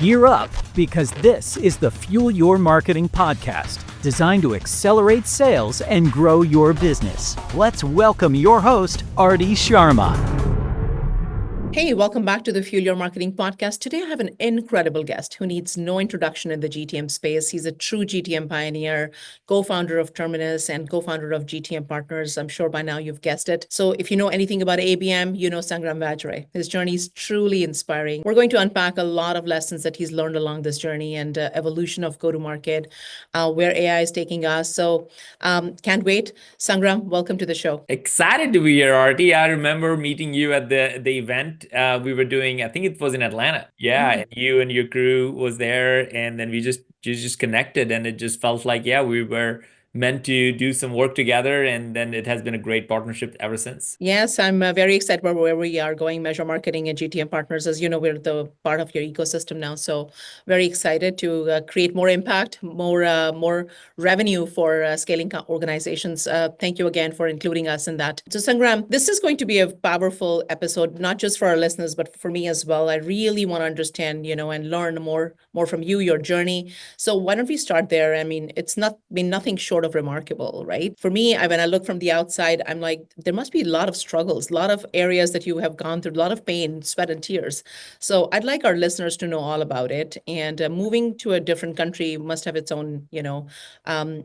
Gear up, because this is the Fuel Your Marketing podcast, designed to accelerate sales and grow your business. Let's welcome your host, Arti Sharma. Hey, welcome back to the Fuel Your Marketing podcast. Today I have an incredible guest who needs no introduction in the GTM space. He's a true GTM pioneer, co-founder of Terminus and co-founder of GTM Partners. I'm sure by now you've guessed it. So if you know anything about ABM, you know Sangram Vajre. His journey is truly inspiring. We're going to unpack a lot of lessons that he's learned along this journey and evolution of go-to-market, where AI is taking us. So can't wait. Sangram, welcome to the show. Excited to be here, Arti. I remember meeting you at the event we were doing. I think it was in Atlanta. Yeah, and you and your crew was there, and then we just connected, and it just felt like, yeah, we were meant to do some work together, and then it has been a great partnership ever since. Yes, I'm very excited about where we are going, Measure Marketing and GTM Partners. As you know, we're the part of your ecosystem now, so very excited to create more impact, more revenue for scaling organizations. Thank you again for including us in that. So Sangram, this is going to be a powerful episode, not just for our listeners, but for me as well. I really want to understand, and learn more from you, your journey. So why don't we start there? I mean, it's not been nothing short of remarkable, right? For me, when I look from the outside, I'm like, there must be a lot of struggles, a lot of areas that you have gone through, a lot of pain, sweat, and tears. So I'd like our listeners to know all about it. And moving to a different country must have its own,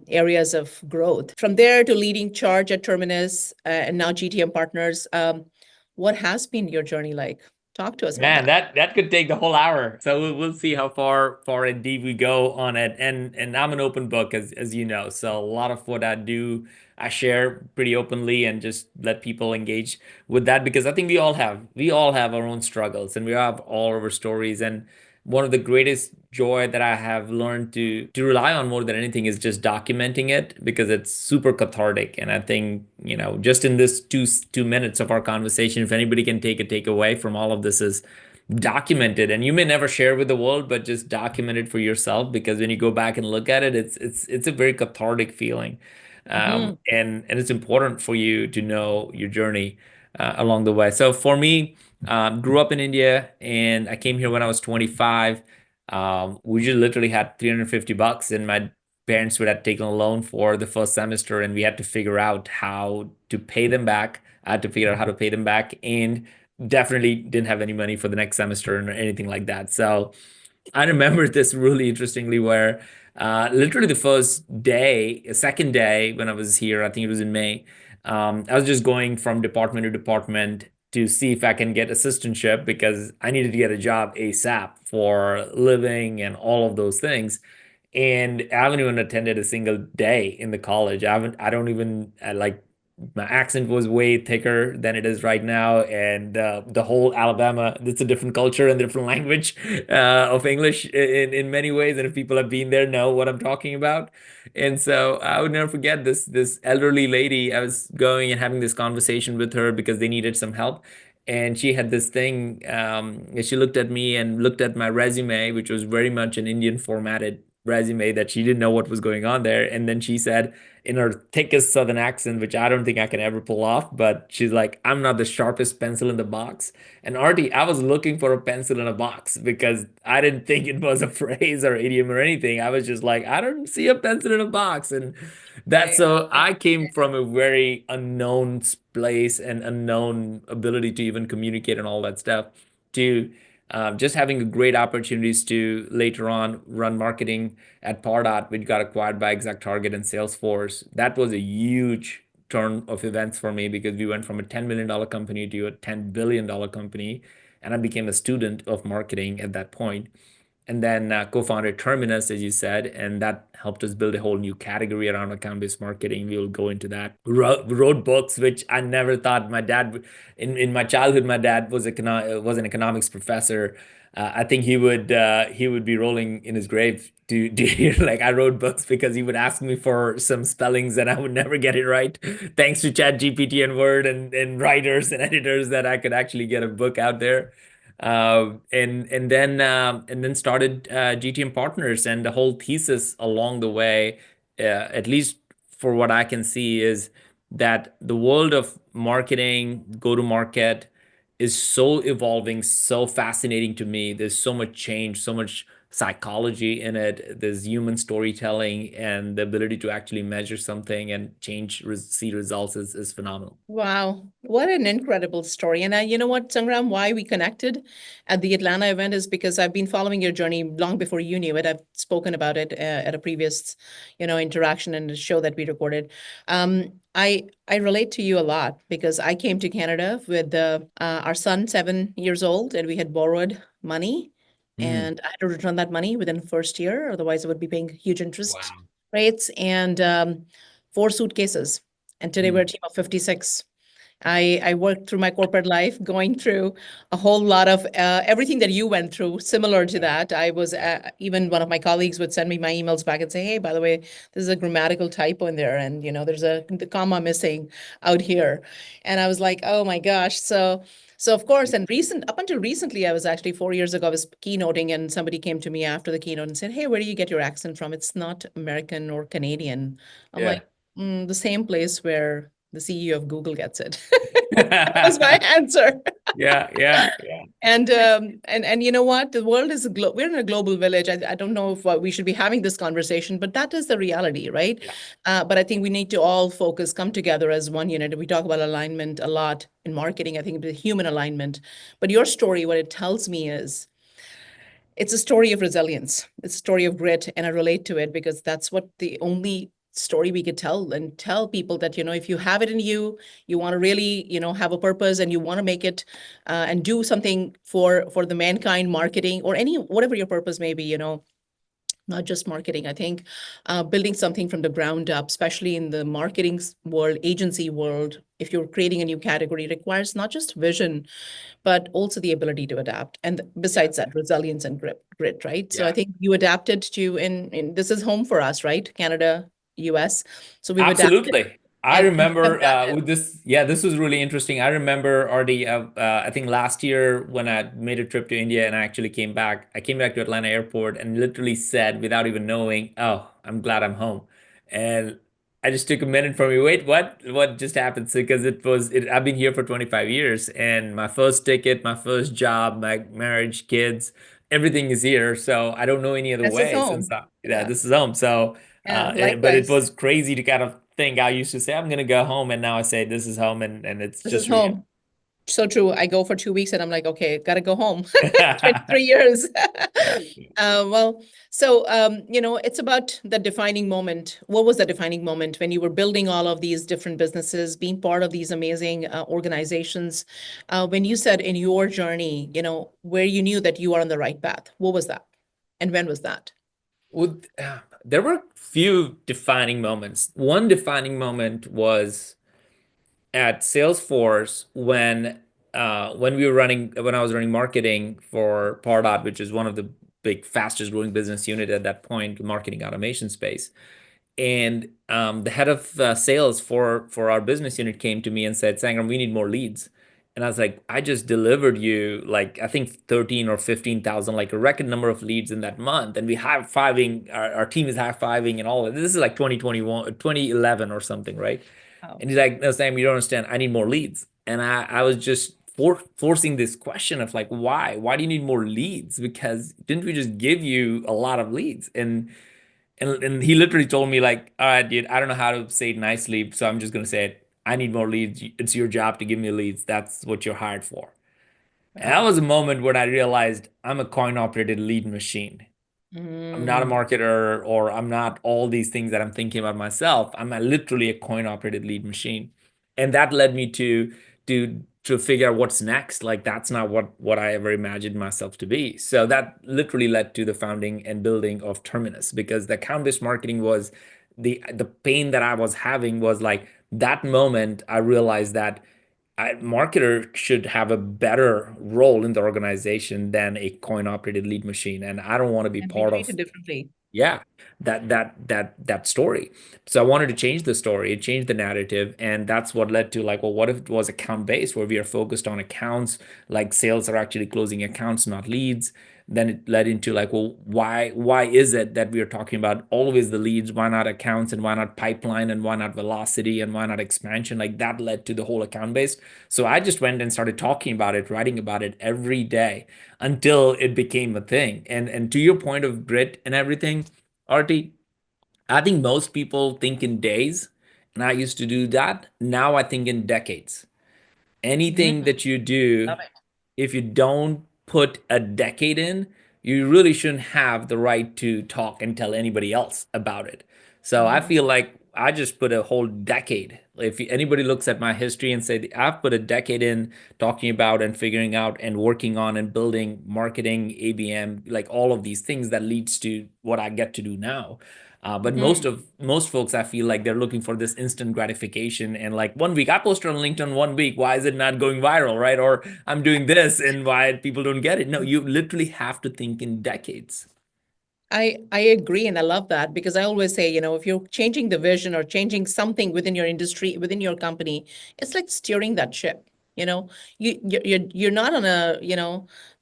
areas of growth. From there to leading charge at Terminus and now GTM Partners, what has been your journey like? Talk to us Man, about that could take the whole hour. So we'll see how far and deep we go on it. And I'm an open book, as you know. So a lot of what I do, I share pretty openly and just let people engage with that, because I think we all have our own struggles, and we have all of our stories. And one of the greatest joy that I have learned to rely on more than anything is just documenting it, because it's super cathartic. And I think, just in this two minutes of our conversation, if anybody can take a takeaway from all of this, is document it. And you may never share with the world, but just document it for yourself, because when you go back and look at it, it's a very cathartic feeling. And it's important for you to know your journey along the way. So for me, grew up in India, and I came here when I was 25. We just literally had $350, and my parents would have taken a loan for the first semester, and we had to figure out how to pay them back. I had to figure out how to pay them back, and definitely didn't have any money for the next semester or anything like that. So I remember this really interestingly, where literally the second day when I was here, I think it was in May, I was just going from department to department to see if I can get assistantship, because I needed to get a job ASAP for living and all of those things. And I haven't even attended a single day in the college. I don't even like, my accent was way thicker than it is right now. And the whole Alabama, it's a different culture and different language of English in many ways. And if people have been there, know what I'm talking about. And so I would never forget this elderly lady. I was going and having this conversation with her because they needed some help. And she had this thing, she looked at me and looked at my resume, which was very much an Indian formatted resume, that she didn't know what was going on there. And then she said, in her thickest Southern accent, which I don't think I can ever pull off, but she's like, "I'm not the sharpest pencil in the box." And Arti, I was looking for a pencil in a box, because I didn't think it was a phrase or idiom or anything. I was just like, I don't see a pencil in a box. And that's, so I came from a very unknown place and unknown ability to even communicate and all that stuff, to just having great opportunities to later on run marketing at Pardot, which got acquired by ExactTarget and Salesforce. That was a huge turn of events for me, because we went from a $10 million company to a $10 billion company. And I became a student of marketing at that point. And then co-founded Terminus, as you said, and that helped us build a whole new category around account-based marketing. We will go into that. Wrote books, which I never thought my dad, in my childhood, my dad was an economics professor. I think he would be rolling in his grave to hear, like, I wrote books, because he would ask me for some spellings and I would never get it right. Thanks to Chat GPT and Word and writers and editors, that I could actually get a book out there. And then started GTM Partners, and the whole thesis along the way, at least for what I can see, is that the world of marketing, go to market, is so evolving, so fascinating to me. There's so much change, so much psychology in it. There's human storytelling, and the ability to actually measure something and see results is phenomenal. Wow, what an incredible story. And you know what, Sangram, why we connected at the Atlanta event is because I've been following your journey long before you knew it. I've spoken about it at a previous, interaction and a show that we recorded. I relate to you a lot because I came to Canada with our son, 7 years old, and we had borrowed money, Mm. and I had to return that money within the first year, otherwise I would be paying huge interest Wow. rates, and 4 suitcases. And today we're a Mm. team of 56. I worked through my corporate life, going through a whole lot of everything that you went through, similar to Yeah. that. I was Yeah. even one of my colleagues would send me my emails back and say, "Hey, by the way, this is a grammatical typo in there, and there's the comma missing out here." And I was like, "Oh my gosh!" So of course, and up until recently, I was actually 4 years ago, I was keynoting, and somebody came to me after the keynote and said, "Hey, where do you get your accent from? It's not American or Canadian." I'm Yeah. like, the same place where the CEO of Google gets it." That was my answer. Yeah. Yeah. Yeah. And you know what? The world is we're in a global village. I don't know if we should be having this conversation, but that is the reality, right? Yeah. But I think we need to all come together as one unit. We talk about alignment a lot in marketing. I think the human alignment. But your story, what it tells me is it's a story of resilience. It's a story of grit, and I relate to it because that's what the only story we could tell, and tell people that, if you have it in you, you want to really, have a purpose, and you want to make it and do something for the mankind, marketing or any whatever your purpose may be, not just marketing. I think building something from the ground up, especially in the marketing world, agency world, if you're creating a new category, requires not just vision, but also the ability to adapt. And Yeah. besides that, resilience and grit, right? So I Yeah. think you adapted to, in this is home for us, right? Canada, US. So we've adapted, Absolutely. I and you have remember done it. with this, yeah, this was really interesting. I remember already, I think last year when I made a trip to India and I actually came back, I came back to Atlanta airport and literally said, without even knowing, "Oh, I'm glad I'm home." And I just took a minute for me, wait, what? What just happened? So, because I've been here for 25 years and my first ticket, my first job, my marriage, kids, everything is here. So I don't know any other This is way since home. yeah, Yeah. this is home. So Yeah. but it Likewise. was crazy to kind of think. I used to say I'm gonna go home, and now I say this is home, and it's This is just real. home. So true. I go for 2 weeks and I'm like, okay, gotta go home. 23 years. Yeah. Well, so it's about the defining moment. What was the defining moment when you were building all of these different businesses, being part of these amazing organizations? When you said in your journey, where you knew that you are on the right path, what was that? And when was that? There were few defining moments. One defining moment was at Salesforce when I was running marketing for Pardot, which is one of the big fastest growing business unit at that point, marketing automation space. And the head of sales for our business unit came to me and said, "Sangram, we need more leads." And I was like, "I just delivered you like I think 13 or 15,000, like a record number of leads in that month, and we high fiving our team is high fiving and all of it. This is like 2021, 2011 or something, right?" Oh, And he's like, "No, Sam, you don't understand. I need more leads." And I was just forcing this question of like, why? Why do you need more leads? Because didn't we just give you a lot of leads? And he literally told me like, "All right, dude, I don't know how to say it nicely, so I'm just gonna say it. I need more leads. It's your job to give me leads. That's what you're hired for." And that wow. was a moment when I realized I'm a coin-operated lead machine. I'm not a Mm, marketer or I'm not all these things that I'm thinking about myself. I'm literally a coin operated lead machine. And that led me to figure out what's next. Like that's not what I ever imagined myself to be. So that literally led to the founding and building of Terminus because the account-based marketing was the pain that I was having was like that moment I realized that marketer should have a better role in the organization than a coin operated lead machine, and I don't want to be and be part of treated differently. yeah that story. So I wanted to change the story, change the narrative, and that's what led to like, well, what if it was account based where we are focused on accounts, like sales are actually closing accounts, not leads. then it led into like, well, why is it that we are talking about always the leads? Why not accounts, and why not pipeline, and why not velocity, and why not expansion? Like that led to the whole account base. So I just went and started talking about it, writing about it every day until it became a thing. And to your point of grit and everything, Arti, I think most people think in days, and I used to do that. Now I think in decades. Mm, Anything that you do, love it. if you don't put a decade in, you really shouldn't have the right to talk and tell anybody else about it. So I Mhm. feel like I just put a whole decade. If anybody looks at my history and say I've put a decade in talking about and figuring out and working on and building marketing, ABM, like all of these things that leads to what I get to do now. But Mhm. most folks, I feel like they're looking for this instant gratification. And like 1 week, I posted on LinkedIn 1 week. Why is it not going viral, right? Or I'm doing this, and why people don't get it? No, you literally have to think in decades. I agree, and I love that because I always say, if you're changing the vision or changing something within your industry, within your company, it's like steering that ship. You know, you're not on a,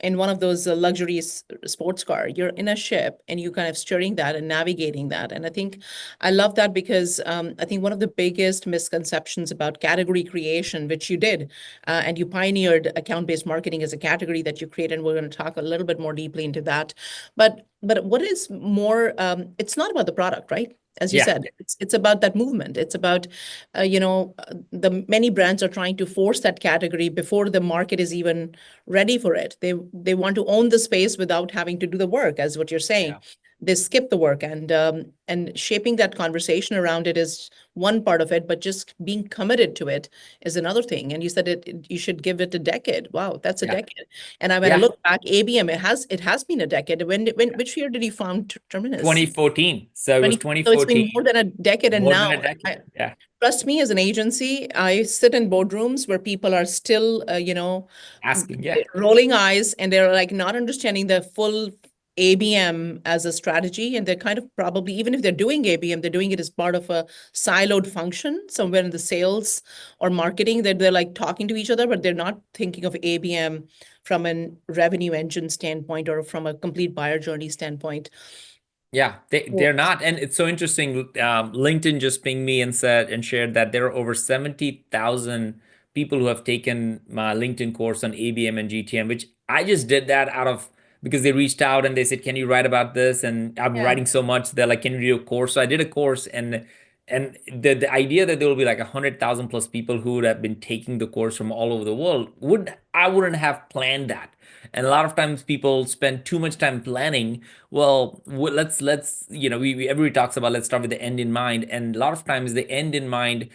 in one of those luxury sports car. You're in a ship, and you kind of steering that and navigating that. And I think I love that because I think one of the biggest misconceptions about category creation, which you did, and you pioneered account-based marketing as a category that you created, and we're going to talk a little bit more deeply into that. But what is more, it's not about the product, right? As you Yeah. said, it's about that movement. It's about, the many brands are trying to force that category before the market is even ready for it. They want to own the space without having to do the work, as what you're saying. Yeah. They skip the work, and shaping that conversation around it is one part of it, but just being committed to it is another thing. And you said you should give it a decade. Wow, that's a Yeah. decade. And when I Yeah. look back, ABM, it has been a decade. When which year did you found Terminus? 2014. So it was 20. So it's been 2014, more than a decade. And more now, than a decade. I, Yeah. trust me, as an agency, I sit in boardrooms where people are still, Asking. Yeah. rolling eyes, and they're like not understanding the full ABM as a strategy. And they're kind of probably, even if they're doing ABM, they're doing it as part of a siloed function somewhere in the sales or marketing, that they're like talking to each other, but they're not thinking of ABM from a revenue engine standpoint or from a complete buyer journey standpoint. Yeah, they're not. And it's so interesting. LinkedIn just pinged me and said and shared that there are over 70,000 people who have taken my LinkedIn course on ABM and GTM, which I just did that out of because they reached out and they said, "Can you write about this?" And I've been Yeah. writing so much. They're like, "Can you do a course?" So I did a course, and the idea that there will be like 100,000 plus people who would have been taking the course from all over the world would I wouldn't have planned that. And a lot of times people spend too much time planning. Well, let's everybody talks about let's start with the end in mind, and a lot of times the end in mind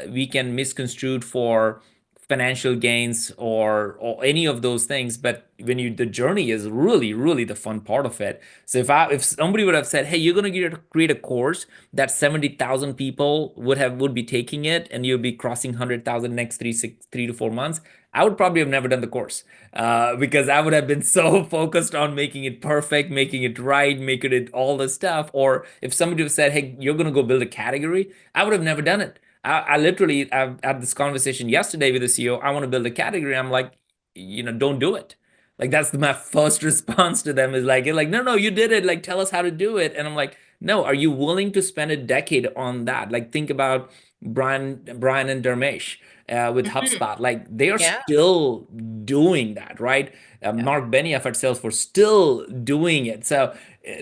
we can misconstrue for financial gains or any of those things. But when you the journey is really the fun part of it. So if somebody would have said, hey, you're going to create a course that 70,000 people would be taking it, and you'll be crossing 100,000 next 3 to 4 months, I would probably have never done the course, because I would have been so focused on making it perfect, making it right, making it all the stuff. Or if somebody would have said, hey, you're going to go build a category, I would have never done it. I literally I've had this conversation yesterday with the CEO. I want to build a category. I'm like, don't do it. Like that's my first response to them is like, no, you did it. Like, tell us how to do it. And I'm like, no, are you willing to spend a decade on that? Like, think about Brian and Dermesh with Mhm. HubSpot. Like, they are Yeah. still doing that, right? Yeah. Mark Benioff at Salesforce still doing it. So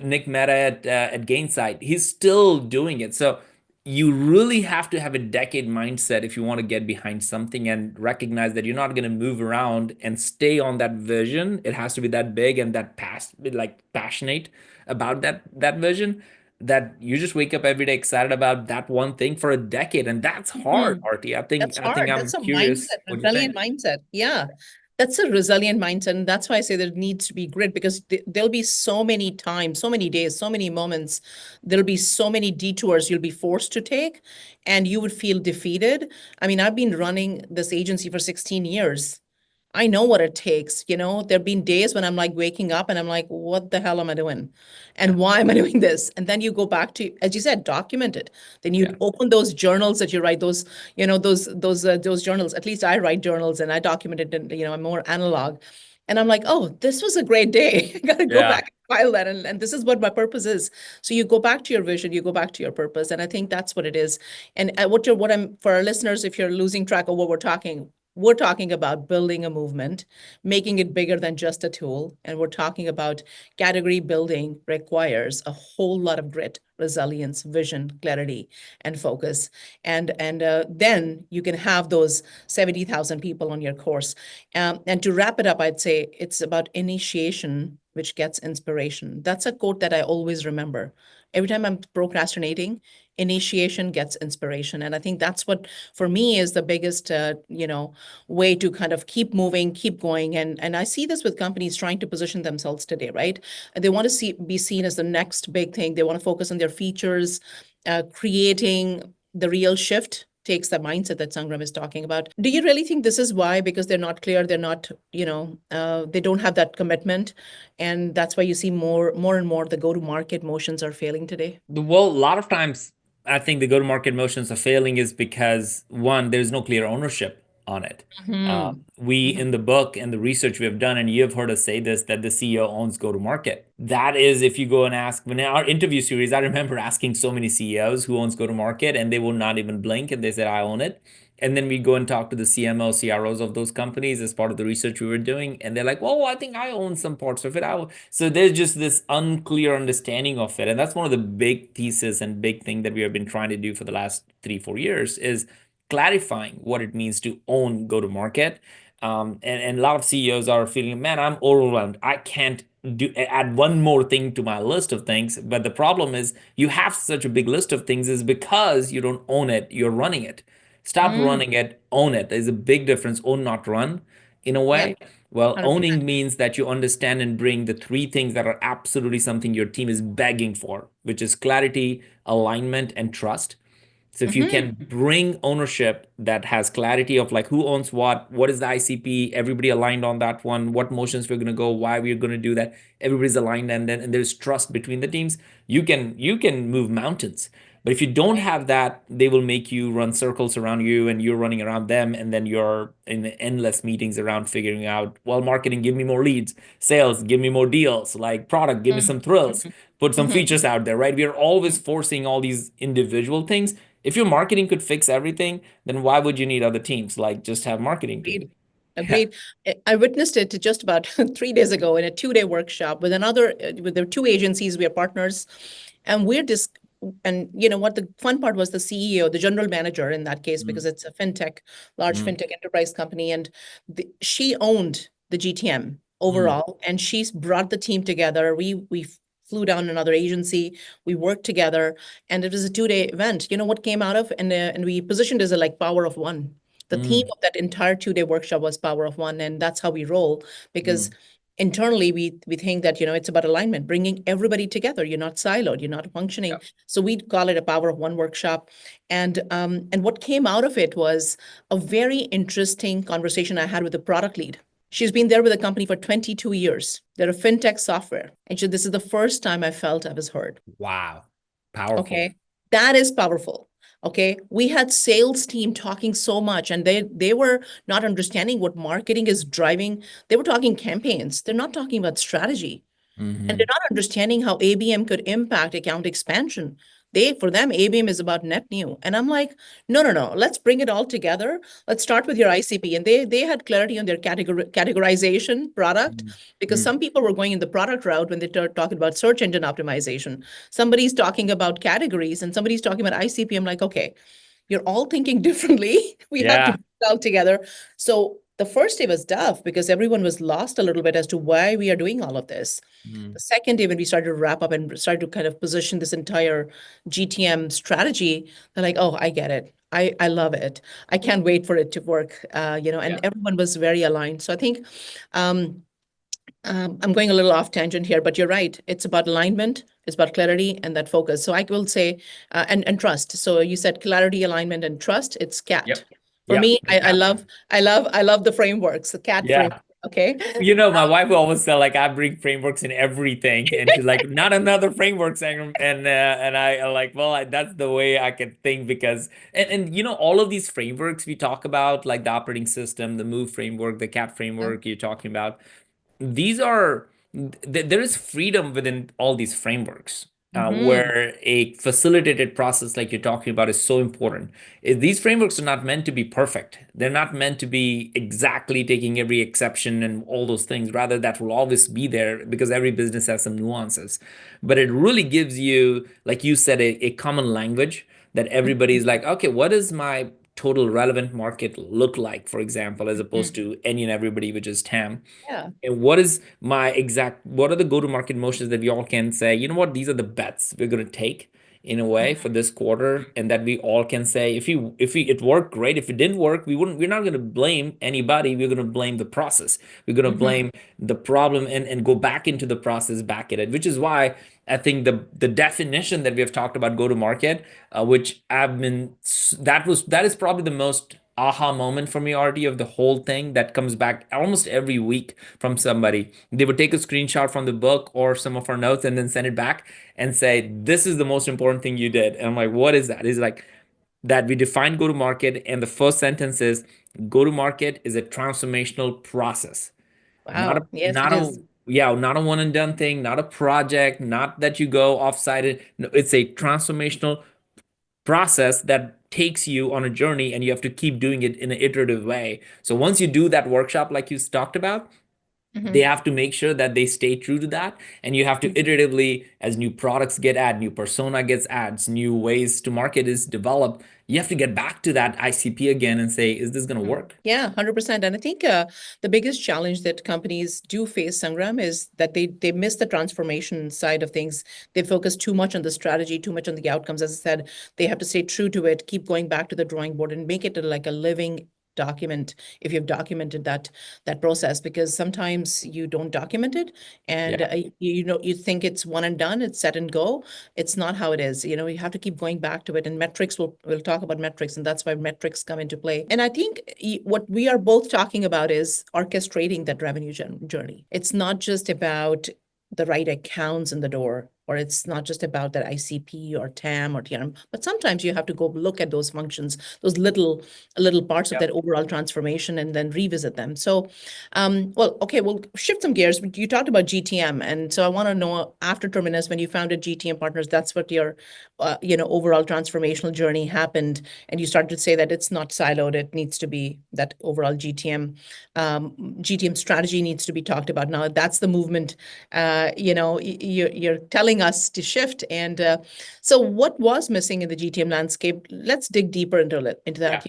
Nick Mehta at Gainsight, he's still doing it. So you really have to have a decade mindset if you want to get behind something and recognize that you're not going to move around and stay on that vision. It has to be that big and that passionate about that vision, that you just wake up every day excited about that one thing for a decade. And that's hard, Mhm. Artie. That's I think hard. I'm That's a curious mindset, what you resilient think. mindset. Yeah. That's a resilient mindset. And that's why I say there needs to be grit, because there'll be so many times, so many days, so many moments. There'll be so many detours you'll be forced to take, and you would feel defeated. I mean, I've been running this agency for 16 years. I know what it takes. There have been days when I'm like waking up and I'm like, what the hell am I doing? Yeah. And why am I doing this? And then you go back to, as you said, document it. Then you Yeah. open those journals that you write, those journals. At least I write journals and I document it, and I'm more analog. And I'm like, oh, this was a great day. I got to go Yeah. back and file that. And this is what my purpose is. So you go back to your vision, you go back to your purpose. And I think that's what it is. And what I'm, for our listeners, if you're losing track of what we're talking about building a movement, making it bigger than just a tool. And we're talking about category building requires a whole lot of grit, resilience, vision, clarity, and focus. And then you can have those 70,000 people on your course. And to wrap it up, I'd say it's about initiation, which gets inspiration. That's a quote that I always remember. Every time I'm procrastinating, initiation gets inspiration. And I think that's what, for me, is the biggest, way to kind of keep moving, keep going. And I see this with companies trying to position themselves today, right? They want to be seen as the next big thing. They want to focus on their features, creating the real shift takes the mindset that Sangram is talking about. Do you really think this is why? Because they're not clear, they're not, they don't have that commitment, and that's why you see more and more the go-to-market motions are failing today? Well, a lot of times I think the go-to-market motions are failing is because one, there's no clear ownership on it. Mm-hmm. We Mm-hmm. in the book and the research we have done, and you have heard us say this, that the CEO owns go-to-market. That is, if you go and ask, when in our interview series, I remember asking so many CEOs who owns go-to-market, and they will not even blink, and they said, I own it. And then we go and talk to the CMO, CROs of those companies as part of the research we were doing. And they're like, well, I think I own some parts of it. So there's just this unclear understanding of it. And that's one of the big thesis and big thing that we have been trying to do for the last 3, 4 years is clarifying what it means to own go to market. And a lot of CEOs are feeling, man, I'm overwhelmed. I can't add one more thing to my list of things. But the problem is you have such a big list of things is because you don't own it, you're running it. Stop Mm, running it, own it. There's a big difference, own, not run, in a yeah, way. Well, 100%. owning means that you understand and bring the three things that are absolutely something your team is begging for, which is clarity, alignment, and trust. So if you Mm-hmm. can bring ownership that has clarity of like who owns what is the ICP, everybody aligned on that one, what motions we're going to go, why we're going to do that, everybody's aligned, and then and there's trust between the teams, you can move mountains. But if you don't have that, they will make you run circles around you and you're running around them, and then you're in endless meetings around figuring out, well, marketing, give me more leads, sales, give me more deals, like product, give me some thrills, put some Mm-hmm. features out there, right? We are always forcing all these individual things. If your marketing could fix everything, then why would you need other teams? Like just have marketing do it. Agreed. Yeah. Agreed. I witnessed it just about 3 days ago in a 2-day workshop with with the two agencies. We are partners, and we're just, and you know what, the fun part was the CEO, the general manager in that case, because Mm, it's a fintech, large mm, fintech enterprise company, and she owned the GTM mm, overall, and she's brought the team together. We flew down another agency, we worked together, and it was a 2-day event. You know what came out of, and we positioned as a like power of one. The theme mm, of that entire 2-day workshop was power of one, and that's how we roll, because mm. internally we think that, it's about alignment, bringing everybody together. You're not siloed, you're not functioning. So we call it a power of one workshop. And what came out of it was a very interesting conversation I had with the product lead. She's been there with the company for 22 years. They're a fintech software. And this is the first time I felt I was heard. Wow. Powerful. Okay. That is powerful. Okay. We had sales team talking so much, and they were not understanding what marketing is driving. They were talking campaigns. They're not talking about strategy. And they're Hmm. not understanding how ABM could impact account expansion. For them, ABM is about net new. And I'm like, no, no, no. Let's bring it all together. Let's start with your ICP. And they had clarity on their categorization product, because Mm, some people were going in the product route when they talking about search engine optimization. Somebody's talking about categories and somebody's talking about ICP. I'm like, okay, you're all thinking differently. We have to yeah. put it all together. So the first day was tough because everyone was lost a little bit as to why we are doing all of this. Mm, The second day, when we started to wrap up and started to kind of position this entire GTM strategy, they're like, oh, I get it. I love it. I can't wait for it to work. And yeah. everyone was very aligned. So I think um, I'm going a little off tangent here, but you're right. It's about alignment, it's about clarity and that focus. So I will say, and trust. So you said clarity, alignment, and trust. It's CAT. Yep. For Yep. me, The cat. I love the frameworks, the CAT framework. Yeah. Okay. My wife will always say like I bring frameworks in everything, and she's like, not another framework, Sangram. And I like, well, that's the way I can think because and all of these frameworks we talk about, like the operating system, the Move framework, the CAT framework you're talking about. these are there is freedom within all these frameworks, Mm-hmm. where a facilitated process like you're talking about is so important. These frameworks are not meant to be perfect. They're not meant to be exactly taking every exception and all those things. Rather, that will always be there because every business has some nuances. But it really gives you, like you said, a common language that everybody's like, okay, what does my total relevant market look like, for example, as opposed Mm-hmm. to any and everybody, which is TAM. Yeah. And what are the go-to-market motions that we all can say, you know what, these are the bets we're going to take in a way for this quarter, and that we all can say, if it worked, great. If it didn't work, we're not going to blame anybody. We're going to blame the process. We're going to Mm-hmm. blame the problem and go back into the process, back at it, which is why I think the definition that we have talked about go to market, which I've been that is probably the most aha moment for me, Artie, of the whole thing that comes back almost every week from somebody. They would take a screenshot from the book or some of our notes and then send it back and say, "This is the most important thing you did." And I'm like, "What is that?" It's like that we define go to market, and the first sentence is, "Go to market is a transformational process." Not a Wow. Yes, it not a is. yeah, not a one and done thing, not a project, not that you go offsite. No, it's a transformational process that takes you on a journey, and you have to keep doing it in an iterative way. So once you do that workshop like you talked about, they Mm-hmm. have to make sure that they stay true to that, and you have to iteratively, as new products get added, new persona gets added, new ways to market is developed, you have to get back to that ICP again and say, is this going to Mhm. work? Yeah, 100%. And I think the biggest challenge that companies do face, Sangram, is that they miss the transformation side of things. They focus too much on the strategy, too much on the outcomes. As I said, they have to stay true to it, keep going back to the drawing board and make it like a living document if you've documented that process, because sometimes you don't document it, and Yeah. you think it's one and done, it's set and go. It's not how it is. You have to keep going back to it, and metrics, we'll talk about metrics, and that's why metrics come into play. And I think what we are both talking about is orchestrating that revenue journey. It's not just about the right accounts in the door, or it's not just about that ICP or TAM or TRM, but sometimes you have to go look at those functions, those little parts of Yep. that overall transformation, and then revisit them. So well, okay, we'll shift some gears. You talked about GTM, and so I want to know, after Terminus, when you founded GTM Partners, that's what your, overall transformational journey happened, and you started to say that it's not siloed. It needs to be that overall GTM strategy needs to be talked about. Now that's the movement. You're telling us to shift, and so what was missing in the GTM landscape? Let's dig deeper into Yeah. that.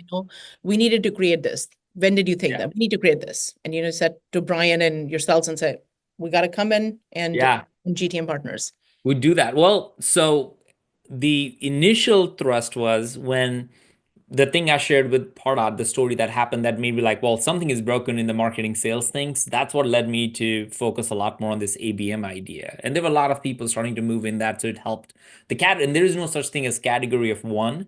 We needed to create this. When did you think Yeah. that we need to create this? And said to Brian and yourselves and said, we got to come in and Yeah. GTM Partners. We do that. Well, so the initial thrust was when the thing I shared with Pardot, the story that happened that made me like, well, something is broken in the marketing sales things. That's what led me to focus a lot more on this ABM idea. And there were a lot of people starting to move in that, so it helped the cat. And there is no such thing as category of one,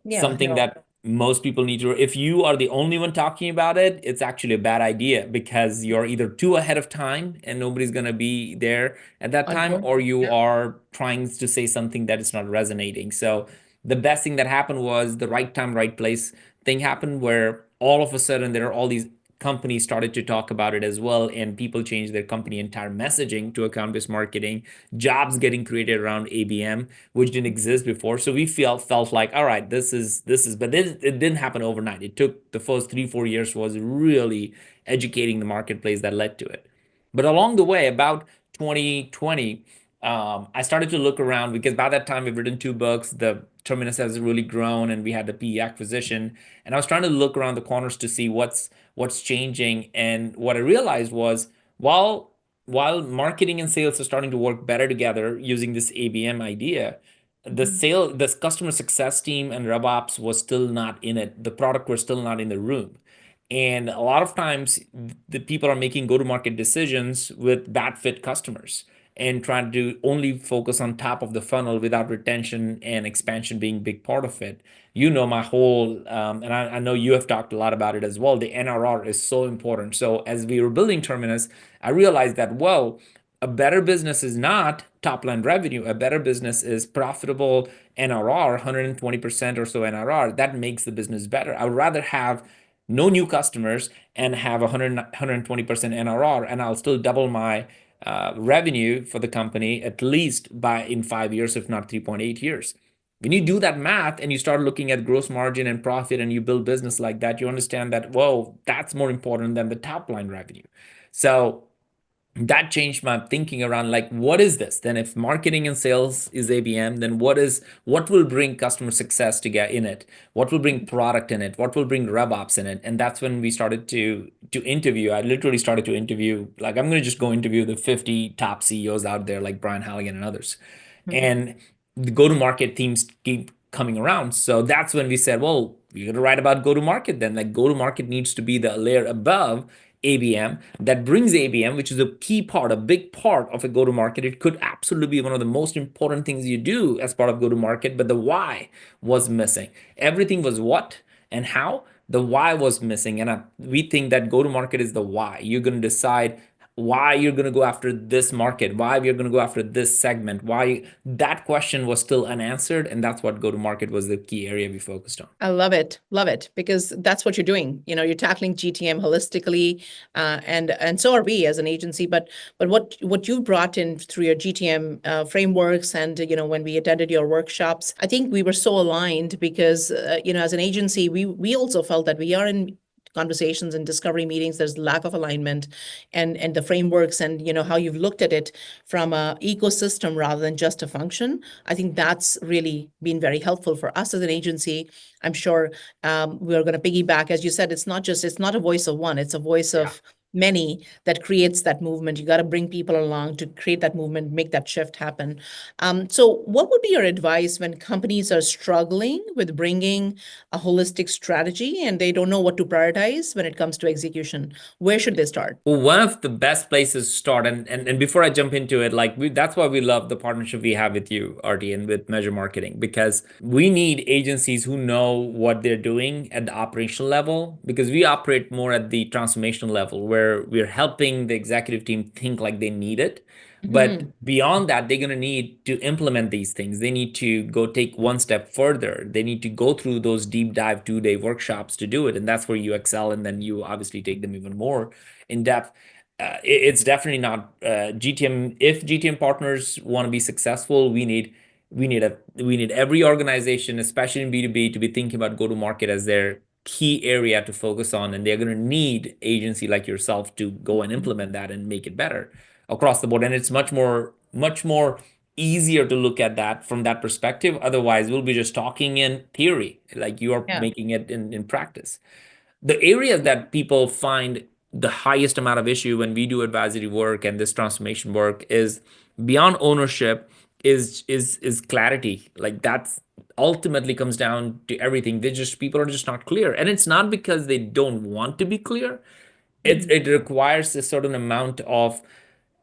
Yeah, something no, that most people need to, if you are the only one talking about it, it's actually a bad idea because you're either too ahead of time and nobody's going to be there at that on time, board. or you Yeah. are trying to say something that is not resonating. So the best thing that happened was the right time, right place thing happened, where all of a sudden there are all these companies started to talk about it as well, and people changed their company entire messaging to account-based marketing, jobs getting created around ABM, which didn't exist before. So we felt like, all right, this is, but it didn't happen overnight. It took the first 3 4 years was really educating the marketplace that led to it. But along the way, about 2020, I started to look around because by that time we've written 2 books. The Terminus has really grown, and we had the PE acquisition. And I was trying to look around the corners to see what's changing. And what I realized was, while while marketing and sales are starting to work better together using this ABM idea, the customer success team and RevOps was still not in it. The product was still not in the room. And a lot of times the people are making go-to-market decisions with bad fit customers and trying to only focus on top of the funnel without retention and expansion being a big part of it. My whole, and I know you have talked a lot about it as well. The NRR is so important. So as we were building Terminus, I realized that, well, a better business is not top line revenue. A better business is profitable NRR, 120% or so NRR. That makes the business better. I would rather have no new customers, and have 120% NRR, and I'll still double my revenue for the company at least by in 5 years, if not 3.8 years. When you do that math and you start looking at gross margin and profit and you build business like that, you understand that, whoa, that's more important than the top line revenue. So that changed my thinking around like, what is this? Then if marketing and sales is ABM, then what will bring customer success to get in it? What will bring product in it? What will bring RevOps in it? And that's when we started to interview. I literally started to interview, like, I'm going to just go interview the 50 top CEOs out there, like Brian Halligan and others. And the go-to-market themes keep coming around. So that's when we said, well, we're going to write about go-to-market then. Like, go-to-market needs to be the layer above ABM that brings ABM, which is a key part, a big part of a go-to-market. It could absolutely be one of the most important things you do as part of go-to-market, but the why was missing. Everything was what and how. The why was missing. And we think that go-to-market is the why. You're going to decide why you're going to go after this market, why you're going to go after this segment, why that question was still unanswered. And that's what go-to-market was the key area we focused on. I love it, because that's what you're doing. You're tackling GTM holistically, and so are we as an agency. But what you brought in through your GTM frameworks, and when we attended your workshops, I think we were so aligned because as an agency, we also felt that we are in conversations and discovery meetings, there's lack of alignment, and the frameworks and how you've looked at it from a ecosystem rather than just a function. I think that's really been very helpful for us as an agency. I'm sure we're going to piggyback, as you said, it's not a voice of one, it's a voice of many that creates that movement. You got to bring people along to create that movement, make that shift happen. So what would be your advice when companies are struggling with bringing a holistic strategy and they don't know what to prioritize when it comes to execution? Where should they start? Well, one of the best places to start, and before I jump into it, like that's why we love the partnership we have with you, Arti, and with Measure Marketing, because we need agencies who know what they're doing at the operational level, because we operate more at the transformational level where we're helping the executive team think like they need it. But beyond that, they're going to need to implement these things. They need to go take one step further. They need to go through those deep dive 2-day workshops to do it. And that's where you excel. And then you obviously take them even more in depth. It's definitely not GTM. If GTM partners want to be successful, we need every organization, especially in B2B, to be thinking about go-to-market as their key area to focus on. And they're going to need agency like yourself to go and implement that and make it better across the board. And it's much more easier to look at that from that perspective. Otherwise, we'll be just talking in theory, like you are making it in practice. The areas that people find the highest amount of issue when we do advisory work and this transformation work is beyond ownership is clarity. Like that's ultimately comes down to everything. People are just not clear. And it's not because they don't want to be clear. It requires a certain amount of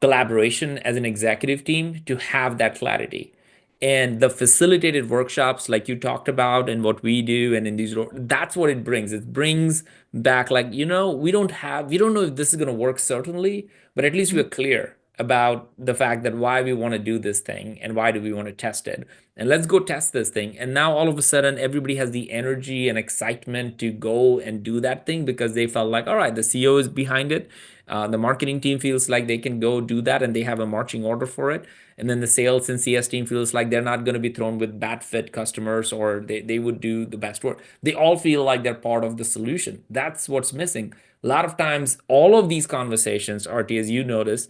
collaboration as an executive team to have that clarity. And the facilitated workshops, like you talked about, and what we do, and in these, that's what it brings. It brings back, like, we don't know if this is going to work, certainly, but at least we're clear about the fact that why we want to do this thing and why do we want to test it. And let's go test this thing. And now all of a sudden, everybody has the energy and excitement to go and do that thing because they felt like, all right, the CEO is behind it. The marketing team feels like they can go do that and they have a marching order for it. And then the sales and CS team feels like they're not going to be thrown with bad fit customers, or they would do the best work. They all feel like they're part of the solution. That's what's missing. A lot of times, all of these conversations, Arti, as you notice,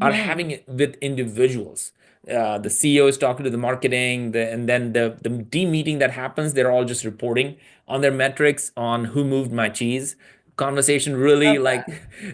are having it with individuals. The CEO is talking to the marketing, and then the team meeting that happens, they're all just reporting on their metrics on who moved my cheese. Conversation really like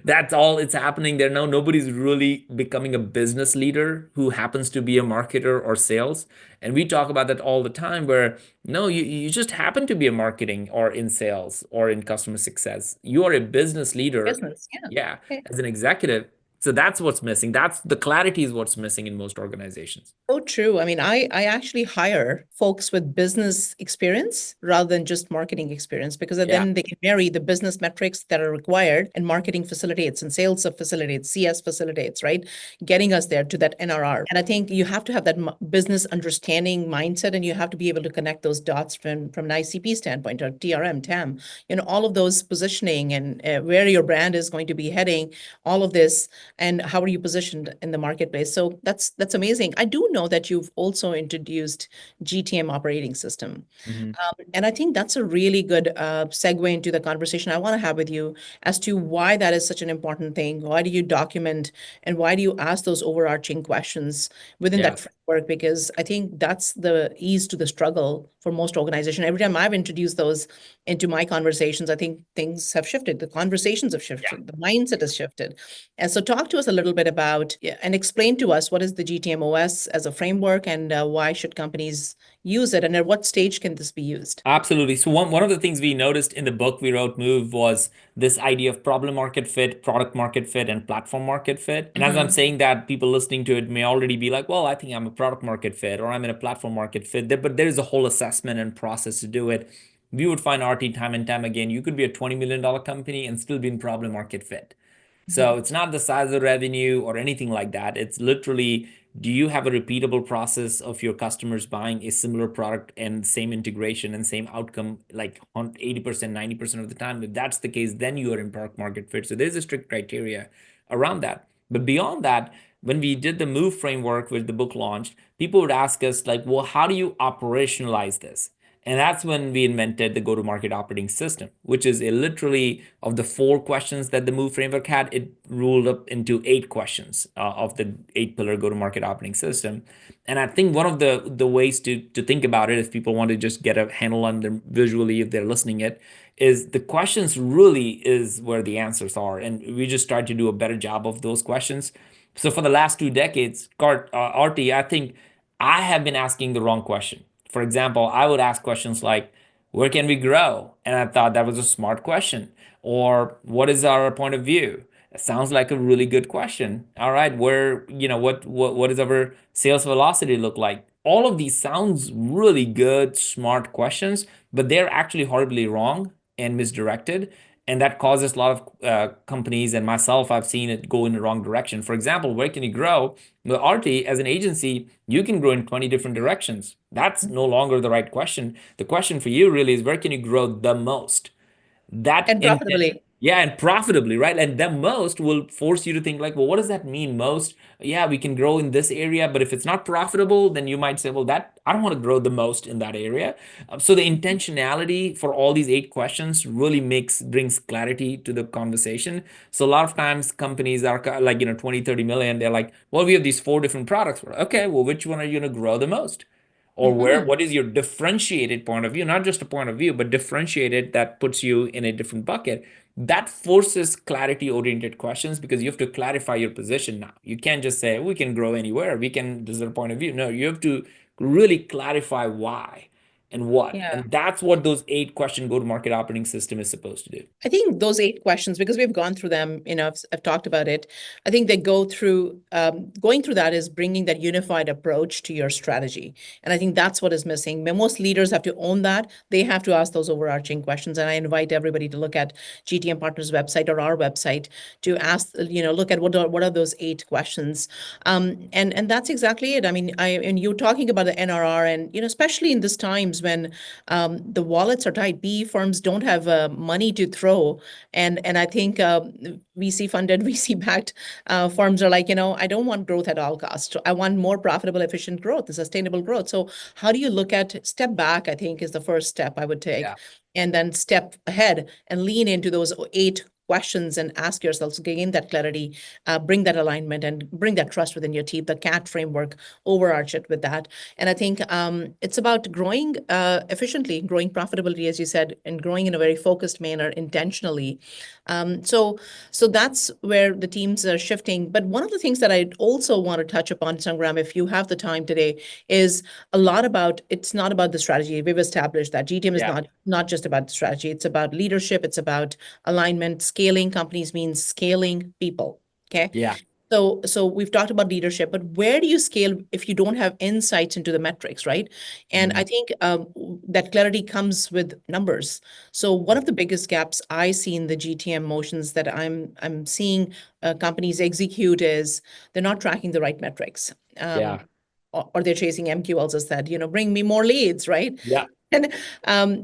that's all it's happening there. Now nobody's really becoming a business leader who happens to be a marketer or sales. And we talk about that all the time where no, you just happen to be a marketing or in sales or in customer success. You are a business leader. Business, Yeah, as an executive. So that's what's missing. That's the clarity is what's missing in most organizations. Oh, true. I mean, I actually hire folks with business experience rather than just marketing experience because Yeah. then they can marry the business metrics that are required and marketing facilitates and sales of facilitates, CS facilitates, right? Getting us there to that NRR. And I think you have to have that business understanding mindset and you have to be able to connect those dots from an ICP standpoint or TRM, TAM, all of those positioning and where your brand is going to be heading, all of this, and how are you positioned in the marketplace. So that's amazing. I do know that you've also introduced GTM operating system. Mhm. And I think that's a really good segue into the conversation I want to have with you as to why that is such an important thing. Why do you document and why do you ask those overarching questions within that Yes. framework? Because I think that's the ease to the struggle for most organizations. Every time I've introduced those into my conversations, I think things have shifted. The conversations have shifted. The mindset has shifted. And so talk to us a little bit about and explain to us what is the GTM OS as a framework and why should companies use it and at what stage can this be used? Absolutely. So one of the things we noticed in the book we wrote, Move, was this idea of problem market fit, product market fit, and platform market fit. And as I'm saying that, people listening to it may already be like, well, I think I'm a product market fit or I'm in a platform market fit. But there is a whole assessment and process to do it. We would find RT time and time again. You could be a $20 million company and still be in problem market fit. So it's not the size of revenue or anything like that. It's literally, do you have a repeatable process of your customers buying a similar product and same integration and same outcome like on 80%, 90% of the time? If that's the case, then you are in product market fit. So there's a strict criteria around that. But beyond that, when we did the Move framework, which the book launched, people would ask us like, well, how do you operationalize this? And that's when we invented the go-to-market operating system, which is literally of the 4 questions that the Move framework had, it ruled up into 8 questions of the 8-pillar go-to-market operating system. And I think one of the ways to think about it, if people want to just get a handle on them visually, if they're listening it, is the questions really is where the answers are. And we just tried to do a better job of those questions. So for the last 2 decades, Arti, I think I have been asking the wrong question. For example, I would ask questions like, where can we grow? And I thought that was a smart question. Or what is our point of view? It sounds like a really good question. All right, where, what does our sales velocity look like? All of these sounds really good, smart questions, but they're actually horribly wrong and misdirected. And that causes a lot of companies and myself, I've seen it go in the wrong direction. For example, where can you grow? Well, RT, as an agency, you can grow in 20 different directions. That's no longer the right question. The question for you really is where can you grow the most? That And intent, profitably. yeah, and profitably, right? And the most will force you to think like, well, what does that mean most? Yeah, we can grow in this area, but if it's not profitable, then you might say, well, that I don't want to grow the most in that area. So the intentionality for all these 8 questions really brings clarity to the conversation. So a lot of times companies are like, 20, 30 million, they're like, well, we have these 4 different products. Okay, well, which one are you going to grow the most? Or what is your differentiated point of view, not just a point of view, but differentiated that puts you in a different bucket. That forces clarity oriented questions because you have to clarify your position. Now you can't just say we can grow anywhere, this is our point of view. No, you have to really clarify why and what, Yeah. and that's what those 8 question go to market operating system is supposed to do. I think those 8 questions, because we've gone through them, I've talked about it. I think they go through, going through that is bringing that unified approach to your strategy. And I think that's what is missing. Most leaders have to own that. They have to ask those overarching questions. And I invite everybody to look at GTM Partners website or our website to ask, look at what are those 8 questions. And that's exactly it. I mean, and you're talking about the NRR and, especially in these times when the wallets are tight, PE firms don't have money to throw. And I think VC funded, VC backed firms are like, I don't want growth at all costs. I want more profitable, efficient growth, sustainable growth. So how do you look at step back, I think is the first step I would take. Yeah. And then step ahead and lean into those 8 questions and ask yourselves, gain that clarity, bring that alignment and bring that trust within your team, the CAT framework, overarch it with that. And I think it's about growing efficiently, growing profitability, as you said, and growing in a very focused manner intentionally. So that's where the teams are shifting. But one of the things that I also want to touch upon, Sangram, if you have the time today, is a lot about, it's not about the strategy. We've established that GTM is not just about the strategy. It's about leadership. It's about alignment. Scaling companies means scaling people. Okay. Yeah. So we've talked about leadership, but where do you scale if you don't have insights into the metrics, right? And I think that clarity comes with numbers. So one of the biggest gaps I see in the GTM motions that I'm seeing companies execute is they're not tracking the right metrics. Yeah. Or they're chasing MQLs as that, bring me more leads, right? Yeah. And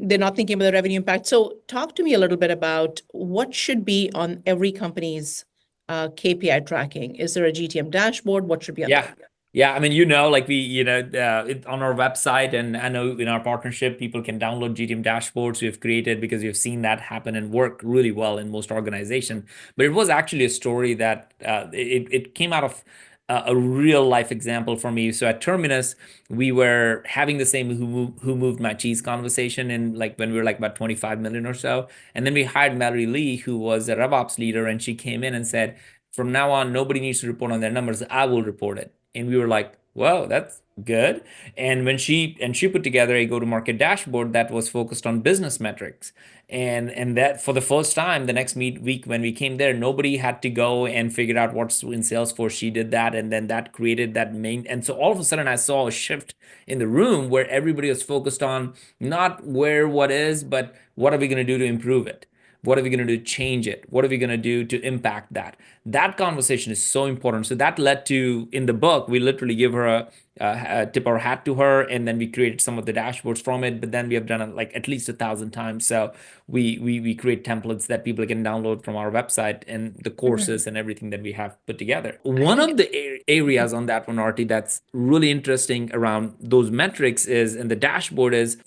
they're not thinking about the revenue impact. So talk to me a little bit about what should be on every company's KPI tracking. Is there a GTM dashboard? What should be on Yeah. there? Yeah. I mean, like on our website, and I know in our partnership, people can download GTM dashboards we've created because we've seen that happen and work really well in most organizations. But it was actually a story that it came out of a real life example for me. So at Terminus, we were having the same who moved my cheese conversation in like when we were like about 25 million or so. And then we hired Mallory Lee, who was a RevOps leader, and she came in and said, from now on, nobody needs to report on their numbers. I will report it. And we were like, whoa, that's good. And when she put together a go-to-market dashboard that was focused on business metrics. And that for the first time, the next week when we came there, nobody had to go and figure out what's in Salesforce. She did that, and then that created that main. And so all of a sudden, I saw a shift in the room where everybody was focused on not where what is, but what are we going to do to improve it? What are we going to do to change it? What are we going to do to impact that? That conversation is so important. So that led to, in the book, we literally give her a tip our hat to her, and then we created some of the dashboards from it. But then we have done it like at least 1,000 times. So we create templates that people can download from our website and the courses and everything that we have put together. One of the areas on that one, Arti, that's really interesting around those metrics is, and the dashboard is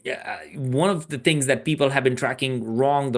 one of the things that people have been tracking wrong,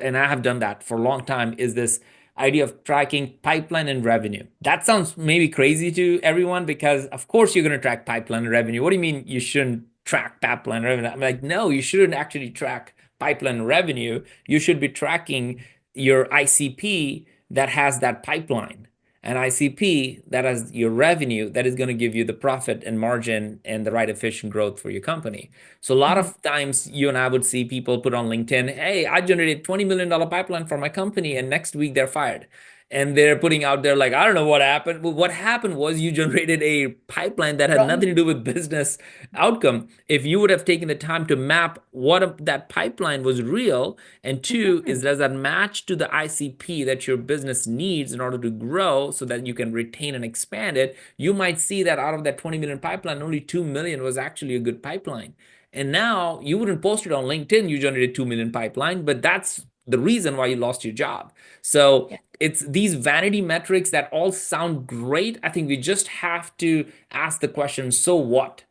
and I have done that for a long time, is this idea of tracking pipeline and revenue. That sounds maybe crazy to everyone because of course you're going to track pipeline and revenue. What do you mean you shouldn't track pipeline and revenue? I'm like, no, you shouldn't actually track pipeline and revenue. You should be tracking your ICP that has that pipeline, and ICP that has your revenue that is going to give you the profit and margin and the right efficient growth for your company. So a lot of times you and I would see people put on LinkedIn, hey, I generated $20 million pipeline for my company, and next week they're fired. And they're putting out there like, I don't know what happened. Well, what happened was you generated a pipeline that had nothing to do with business outcome. If you would have taken the time to map what if that pipeline was real, and two, is does that match to the ICP that your business needs in order to grow so that you can retain and expand it, you might see that out of that 20 million pipeline, only 2 million was actually a good pipeline. And now you wouldn't post it on LinkedIn, you generated 2 million pipeline, but that's the reason why you lost your job. So it's these vanity metrics that all sound great. I think we just have to ask the question, so what?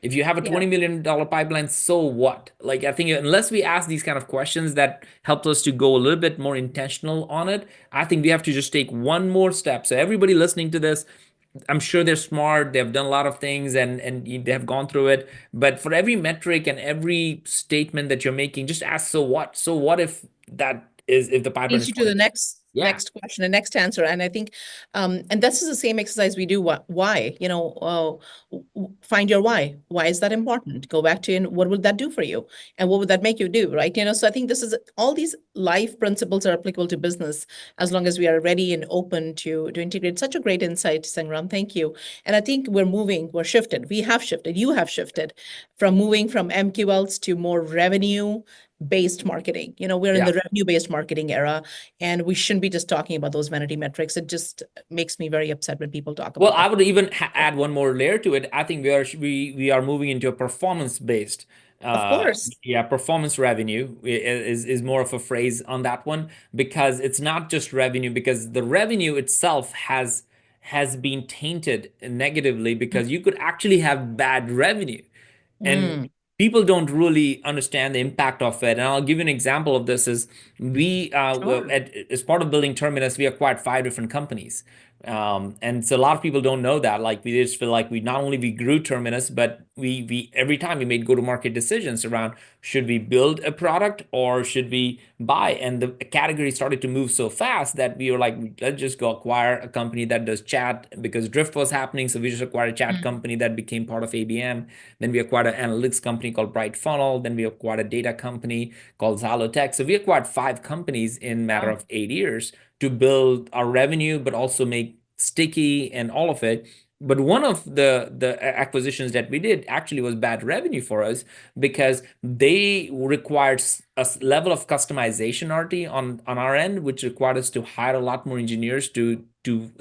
If you have a $20 million pipeline, so what? Like, I think unless we ask these kind of questions that help us to go a little bit more intentional on it, I think we have to just take one more step. So everybody listening to this, I'm sure they're smart. They've done a lot of things and they have gone through it. But for every metric and every statement that you're making, just ask, so what? So what if if the pipeline Leads is you to the 20? next question, the next answer. And I think, and this is the same exercise we do. Why? Find your why. Why is that important? Go back to what would that do for you, and what would that make you do, right? So I think this is all these life principles are applicable to business as long as we are ready and open to integrate. Such a great insight, Sangram. Thank you. And I think we're shifted. We have shifted. You have shifted from moving from MQLs to more revenue-based marketing. We're in the revenue-based marketing era, and we shouldn't be just talking about those vanity metrics. It just makes me very upset when people talk about Well, that. I would even add one more layer to it. I think we are moving into a performance-based. Of course. Performance revenue is more of a phrase on that one, because it's not just revenue, because the revenue itself has been tainted negatively because you could actually have bad revenue. And people don't really understand the impact of it. And I'll give you an example of this is as part of building Terminus, we acquired 5 different companies. And so a lot of people don't know that. Like, we just feel like we not only we grew Terminus, but we every time we made go-to-market decisions around, should we build a product or should we buy? And the category started to move so fast that we were like, let's just go acquire a company that does chat, because Drift was happening. So we just acquired a chat company that became part of ABM. Then we acquired an analytics company called Bright Funnel. Then we acquired a data company called Zalotech. So we acquired 5 companies in a matter of 8 years to build our revenue, but also make sticky and all of it. But one of the acquisitions that we did actually was bad revenue for us because they required a level of customization, Arti, on our end, which required us to hire a lot more engineers to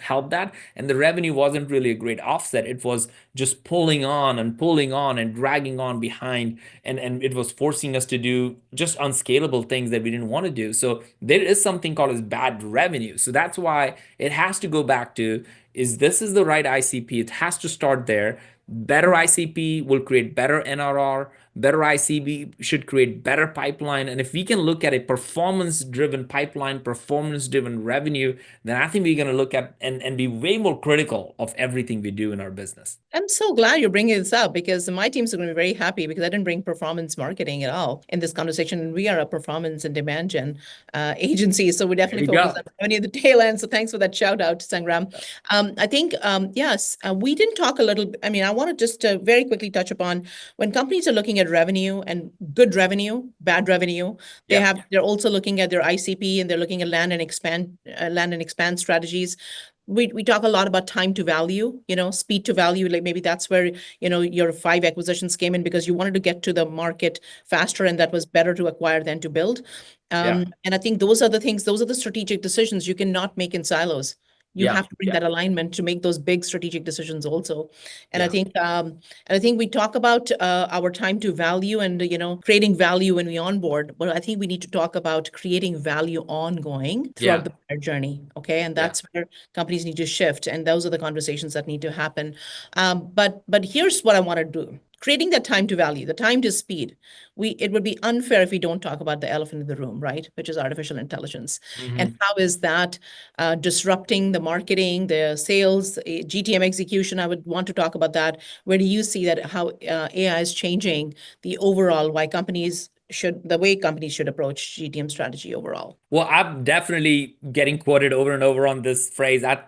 help that. And the revenue wasn't really a great offset. It was just pulling on and dragging on behind. And it was forcing us to do just unscalable things that we didn't want to do. So there is something called as bad revenue. So that's why it has to go back to, is this is the right ICP? It has to start there. Better ICP will create better NRR. Better ICP should create better pipeline. And if we can look at a performance-driven pipeline, performance-driven revenue, then I think we're going to look at and be way more critical of everything we do in our business. I'm so glad you're bringing this up because my team's going to be very happy because I didn't bring performance marketing at all in this conversation. We are a performance and demand gen agency, so we definitely focus on revenue at the tail end. So thanks for that shout out, Sangram. I think, yes, we didn't talk a little. I mean, I want to just very quickly touch upon when companies are looking at revenue and good revenue, bad revenue. They're also looking at their ICP and they're looking at land and expand strategies. We talk a lot about time to value, speed to value. Like maybe that's where, your 5 acquisitions came in because you wanted to get to the market faster and that was better to acquire than to build. And I think those are the strategic decisions you cannot make in silos. You have to bring that alignment to make those big strategic decisions also. And I think we talk about our time to value and, creating value when we onboard. But I think we need to talk about creating value ongoing throughout the buyer journey. Okay. And that's where companies need to shift. And those are the conversations that need to happen. But here's what I want to do. Creating that time to value, the time to speed. It would be unfair if we don't talk about the elephant in the room, right? Which is artificial intelligence. And how is that disrupting the marketing, the sales, GTM execution? I would want to talk about that. Where do you see that how AI is changing the overall the way companies should approach GTM strategy overall? Well, I'm definitely getting quoted over and over on this phrase. I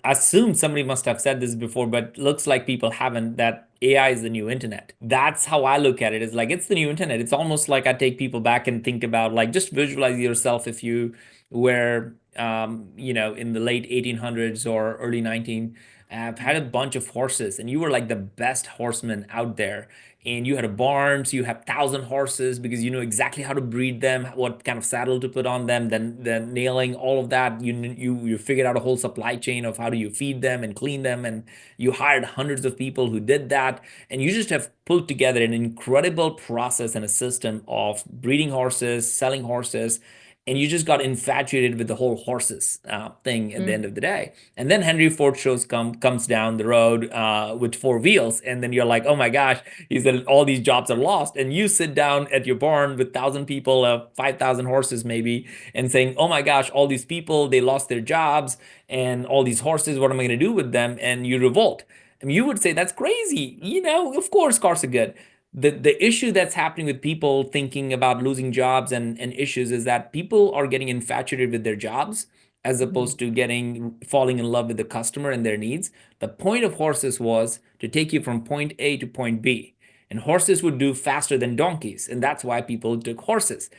assume somebody must have said this before, but looks like people haven't, that AI is the new internet. That's how I look at it. It's like, it's the new internet. It's almost like I take people back and think about, like, just visualize yourself if you were, in the late 1800s or early 19, have had a bunch of horses and you were like the best horseman out there. And you had a barns, you have 1,000 horses because you know exactly how to breed them, what kind of saddle to put on them, then nailing all of that. You figured out a whole supply chain of how do you feed them and clean them, and you hired hundreds of people who did that, and you just have pulled together an incredible process and a system of breeding horses, selling horses, and you just got infatuated with the whole horses thing at the end of the day. And then Henry Ford comes down the road with 4 wheels, and then you're like, oh my gosh, he said all these jobs are lost. And you sit down at your barn with 1,000 people, 5,000 horses maybe, and saying, oh my gosh, all these people, they lost their jobs, and all these horses, what am I going to do with them? And you revolt. I mean, you would say that's crazy. Of course, cars are good. The issue that's happening with people thinking about losing jobs and issues is that people are getting infatuated with their jobs as opposed to falling in love with the customer and their needs. The point of horses was to take you from point A to point B. And horses would do faster than donkeys. And that's why people took horses.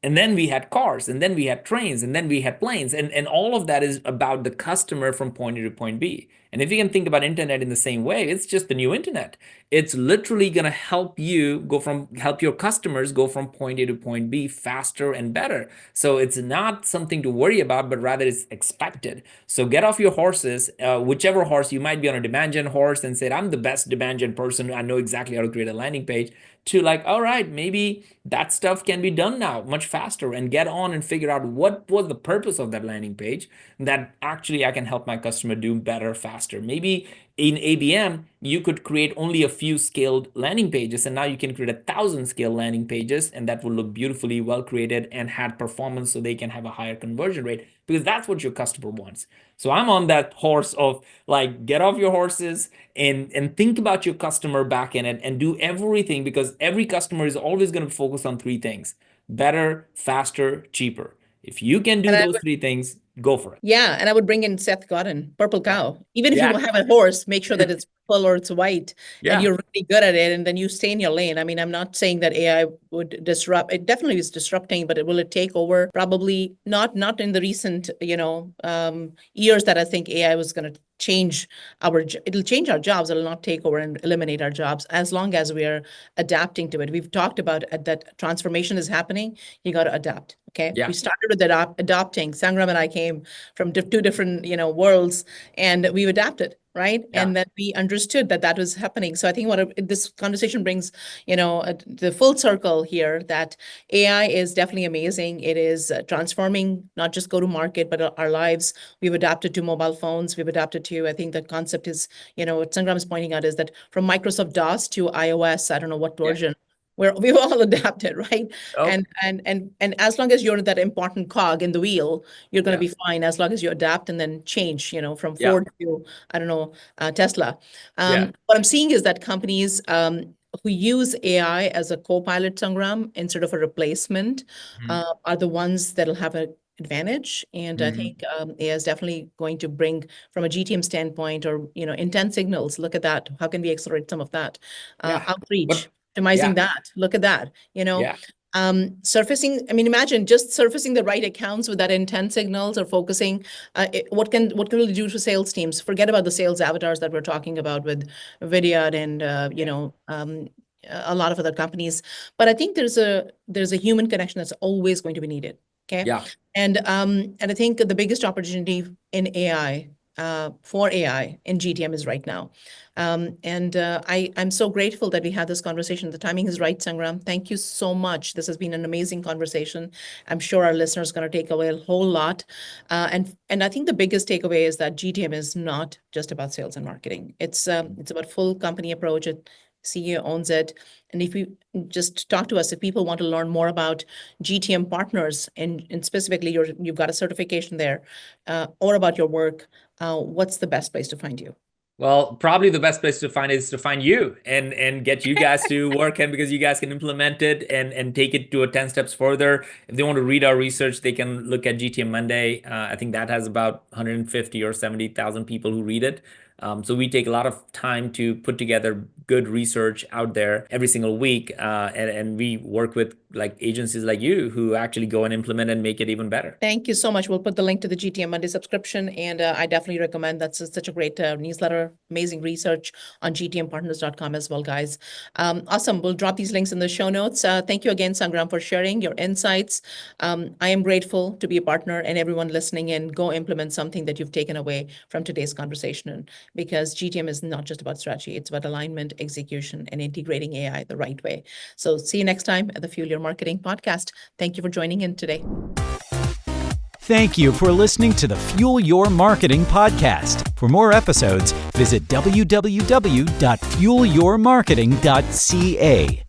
And then we had cars, and then we had trains, and then we had planes. And all of that is about the customer from point A to point B. And if you can think about internet in the same way, it's just the new internet. It's literally going to help your customers go from point A to point B faster and better. So it's not something to worry about, but rather it's expected. So get off your horses, whichever horse. You might be on a demand gen horse and say, I'm the best demand gen person. I know exactly how to create a landing page. To like, all right, maybe that stuff can be done now much faster, and get on and figure out what was the purpose of that landing page that actually I can help my customer do better, faster. Maybe in ABM, you could create only a few scaled landing pages, and now you can create 1,000 scaled landing pages, and that will look beautifully well created and had performance so they can have a higher conversion rate, because that's what your customer wants. So I'm on that horse of like, get off your horses and think about your customer back in it and do everything, because every customer is always going to focus on 3 things: better, faster, cheaper. If you can do those 3 things, go for it. Yeah. And I would bring in Seth Godin, Purple Cow. Even if you have a horse, make sure that it's purple or it's white, and Yeah. you're really good at it, and then you stay in your lane. I mean, I'm not saying that AI would disrupt. It definitely is disrupting, but will it take over? Probably not in the recent, years that I think AI was going to change it'll change our jobs. It'll not take over and eliminate our jobs as long as we are adapting to it. We've talked about that transformation is happening. You got to adapt. Okay. Yeah. We started with adopting. Sangram and I came from two different, worlds, and we've adapted, right? Yeah. And then we understood that was happening. So I think this conversation brings, the full circle here, that AI is definitely amazing. It is transforming not just go to market, but our lives. We've adapted to mobile phones. We've adapted to, I think the concept is, what Sangram is pointing out is that from Microsoft DOS to iOS, I don't know what Yeah. version, we've all adapted, right? Oh. And as long as you're that important cog in the wheel, you're going to Yeah. be fine as long as you adapt and then change, from Yeah. Ford to, I don't know, Tesla. Yeah. What I'm seeing is that companies who use AI as a co-pilot, Sangram, instead of a replacement, Mhm. are the ones that'll have an advantage. And I Mhm. think AI is definitely going to bring, from a GTM standpoint, or intent signals. Look at that. How can we accelerate some of that? Yeah. Outreach, But optimizing yeah. that. Look at that. Yeah. Surfacing. I mean, imagine just surfacing the right accounts with that intent signals, or focusing. What can we do to sales teams? Forget about the sales avatars that we're talking about with Vidyard and a lot of other companies. But I think there's a human connection that's always going to be needed. Okay. Yeah. And I think the biggest opportunity in AI, for AI in GTM, is right now. I'm so grateful that we had this conversation. The timing is right, Sangram. Thank you so much. This has been an amazing conversation. I'm sure our listeners are going to take away a whole lot. And I think the biggest takeaway is that GTM is not just about sales and marketing. It's about full company approach. CEO owns it. And if you just talk to us, if people want to learn more about GTM Partners, and specifically you've got a certification there, or about your work, what's the best place to find you? Well, probably the best place to find is to find you and get you guys to work, and because you guys can implement it and take it to a 10 steps further. If they want to read our research, they can look at GTM Monday. I think that has about 150 or 70,000 people who read it. So we take a lot of time to put together good research out there every single week, and we work with like agencies like you who actually go and implement and make it even better. Thank you so much. We'll put the link to the GTM Monday subscription, and I definitely recommend. That's such a great newsletter, amazing research on gtmpartners.com as well, guys. Awesome. We'll drop these links in the show notes. Thank you again, Sangram, for sharing your insights. I am grateful to be a partner, and everyone listening in, go implement something that you've taken away from today's conversation, because GTM is not just about strategy. It's about alignment, execution, and integrating AI the right way. So see you next time at the Fuel Your Marketing podcast. Thank you for joining in today. Thank you for listening to the Fuel Your Marketing podcast. For more episodes, visit www.fuelyourmarketing.ca.